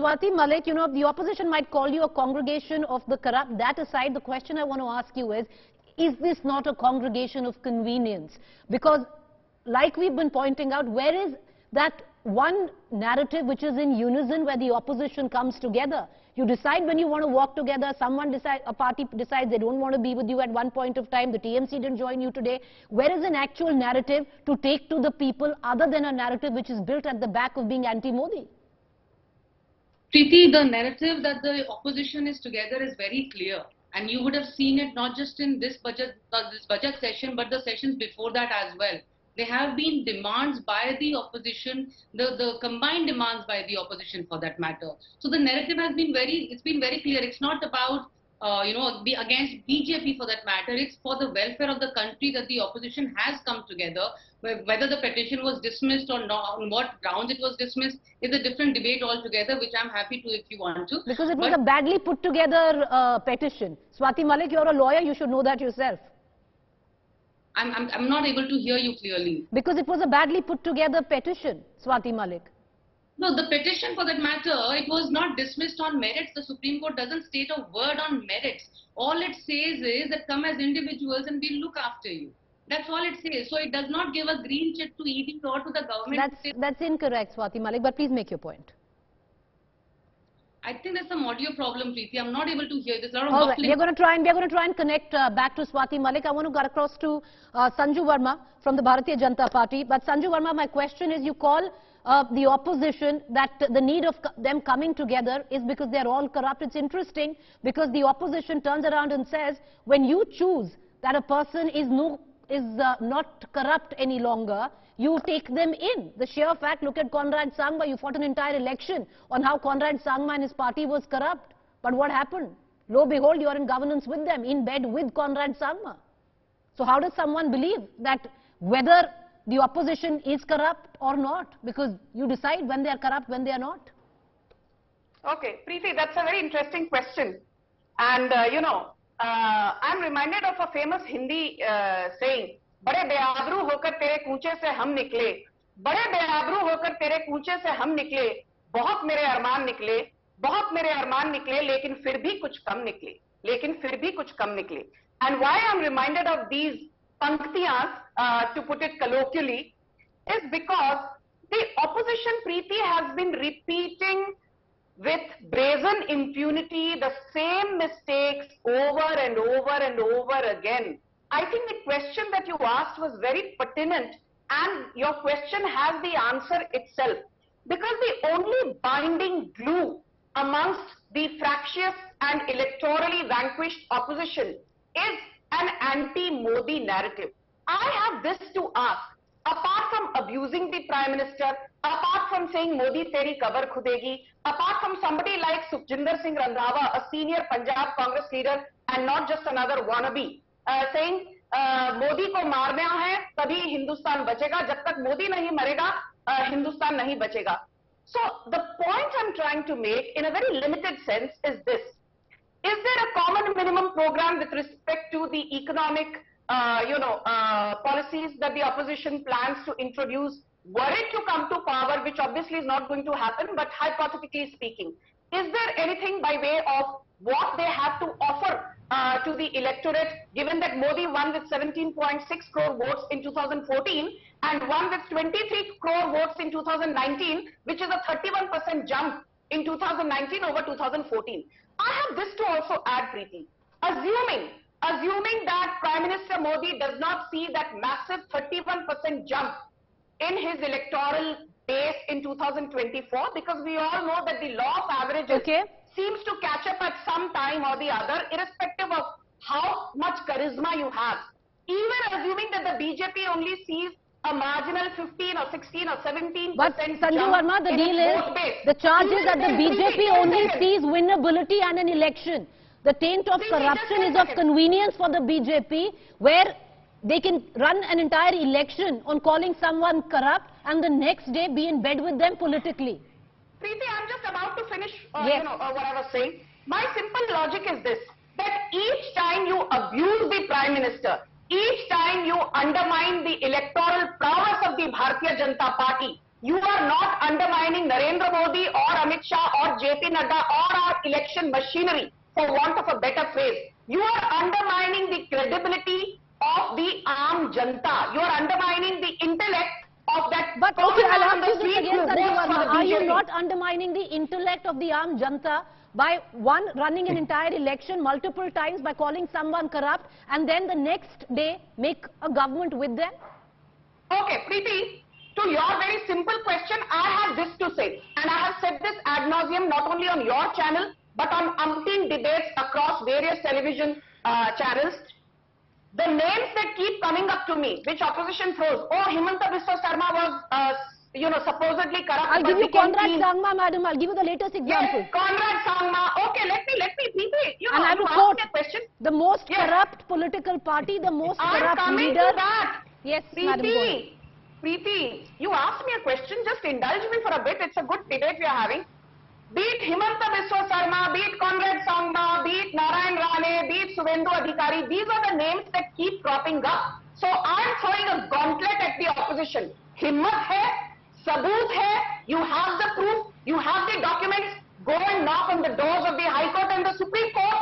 Swaty Malik, you know, the opposition might call you a congregation of the corrupt. That aside, the question I want to ask you is this not a congregation of convenience? Because, like we've been pointing out, where is that one narrative which is in unison where the opposition comes together? You decide when you want to walk together, a party decides they don't want to be with you at one point of time, the TMC didn't join you today. Where is an actual narrative to take to the people other than a narrative which is built at the back of being anti-Modi? Preeti, the narrative that the opposition is together is very clear, and you would have seen it not just in this budget session, but the sessions before that as well. There have been demands by the opposition, the combined demands by the opposition for that matter. So the narrative has been very clear. It's not about be against BJP for that matter. It's for the welfare of the country that the opposition has come together. Whether the petition was dismissed or not, on what grounds it was dismissed, is a different debate altogether, which I'm happy to if you want to. Because it was a badly put together petition. Swaty Malik, you're a lawyer, you should know that yourself. I'm not able to hear you clearly. Because it was a badly put together petition, Swaty Malik. No, the petition for that matter, it was not dismissed on merits. The Supreme Court doesn't state a word on merits. All it says is that come as individuals and we'll look after you. That's all it says. So it does not give a green check to ED or to the government. That's incorrect, Swaty Malik, but please make your point. I think there's some audio problem, Preeti. I'm not able to hear this. All right, we're going to try and connect back to Swaty Malik. I want to get across to Sanju Verma from the Bharatiya Janata Party. But Sanju Verma, my question is, you call the opposition that the need of them coming together is because they're all corrupt. It's interesting because the opposition turns around and says, when you choose that a person is not corrupt any longer, you take them in. The sheer fact, look at Conrad Sangma. You fought an entire election on how Conrad Sangma and his party was corrupt. But what happened? Lo and behold, you are in governance with them, in bed with Conrad Sangma. So how does someone believe that whether the opposition is corrupt or not? Because you decide when they are corrupt, when they are not. Okay, Preeti, that's a very interesting question. And, I'm reminded of a famous Hindi saying, बड़े बेआबरू होकर तेरे कूचे से हम निकले, बड़े बेआबरू होकर तेरे कूचे से हम निकले, बहुत मेरे अरमान निकले, बहुत मेरे अरमान निकले, लेकिन फिर भी कुछ कम निकले, लेकिन फिर भी कुछ कम निकले. And why I'm reminded of these panktiyas, to put it colloquially, is because the opposition, Preeti, has been repeating with brazen impunity the same mistakes over and over and over again. I think the question that you asked was very pertinent, and your question has the answer itself. Because the only binding glue amongst the fractious and electorally vanquished opposition is an anti-Modi narrative. I have this to ask. Apart from abusing the Prime Minister, apart from saying Modi teri kabar khudegi, apart from somebody like Sukhjinder Singh Randhawa, a senior Punjab Congress leader and not just another wannabe, saying Modi को मारना है तभी हिंदुस्तान बचेगा, जब तक मोदी नहीं मरेगा हिंदुस्तान नहीं बचेगा. So the point I'm trying to make in a very limited sense is this: is there a common minimum program with respect to the economic policies that the opposition plans to introduce were it to come to power, which obviously is not going to happen, but hypothetically speaking, is there anything by way of what they have to offer to the electorate, given that Modi won with 17.6 crore votes in 2014 and won with 23 crore votes in 2019, which is a 31% jump in 2019 over 2014. I have this to also add, Preeti. Assuming that Prime Minister Modi does not see that massive 31% jump in his electoral base in 2024, because we all know that the law of averages seems to catch up at some time or the other, irrespective of how much charisma you have. Even assuming that the BJP only sees a marginal 15 or 16 or 17%. But Sanju Verma, the deal is, the charge is that the BJP only sees winnability and an election. The taint of corruption is of convenience for the BJP, where they can run an entire election on calling someone corrupt and the next day be in bed with them politically. Preeti, I'm just about to finish what I was saying. My simple logic is this, that each time you abuse the Prime Minister, each time you undermine the electoral prowess of the Bharatiya Janata Party, You are not undermining Narendra Modi or Amit Shah or JP Nadda or our election machinery, for want of a better phrase. You are undermining the credibility of the Aam Janta. You are undermining the intellect of that But person okay, I'll on ask the you this street again, who Sanju votes for Verma. the Are you BJP. not undermining the intellect of the Aam Janta by one, running an entire election multiple times by calling someone corrupt, and then the next day make a government with them? Okay, Preeti, to your very simple question, I have this to say, and I have said this ad nauseum not only on your channel, but on umpteen debates across various television channels. The names that keep coming up to me, which opposition throws, oh, Himanta Biswa Sarma was, supposedly corrupt. I'll but give you became Conrad clean. Sangma, madam. I'll give you the latest example. Yes, Conrad Sangma. Okay, let me, Preeti, And I you will asked quote me a question. the most Yes. corrupt political party, the most I'm corrupt coming leader. to that. Yes, madam. Go ahead. Preeti, you asked me a question, just indulge me for a bit, it's a good debate we are having. Be it Himanta Biswa Sarma, be it Conrad Sangma, be it Narayan Rane, be it Suvendu Adhikari, these are the names that keep cropping up. So I am throwing a gauntlet at the opposition. Himmat hai, saboot hai, you have the proof, you have the documents, go and knock on the doors of the High Court and the Supreme Court.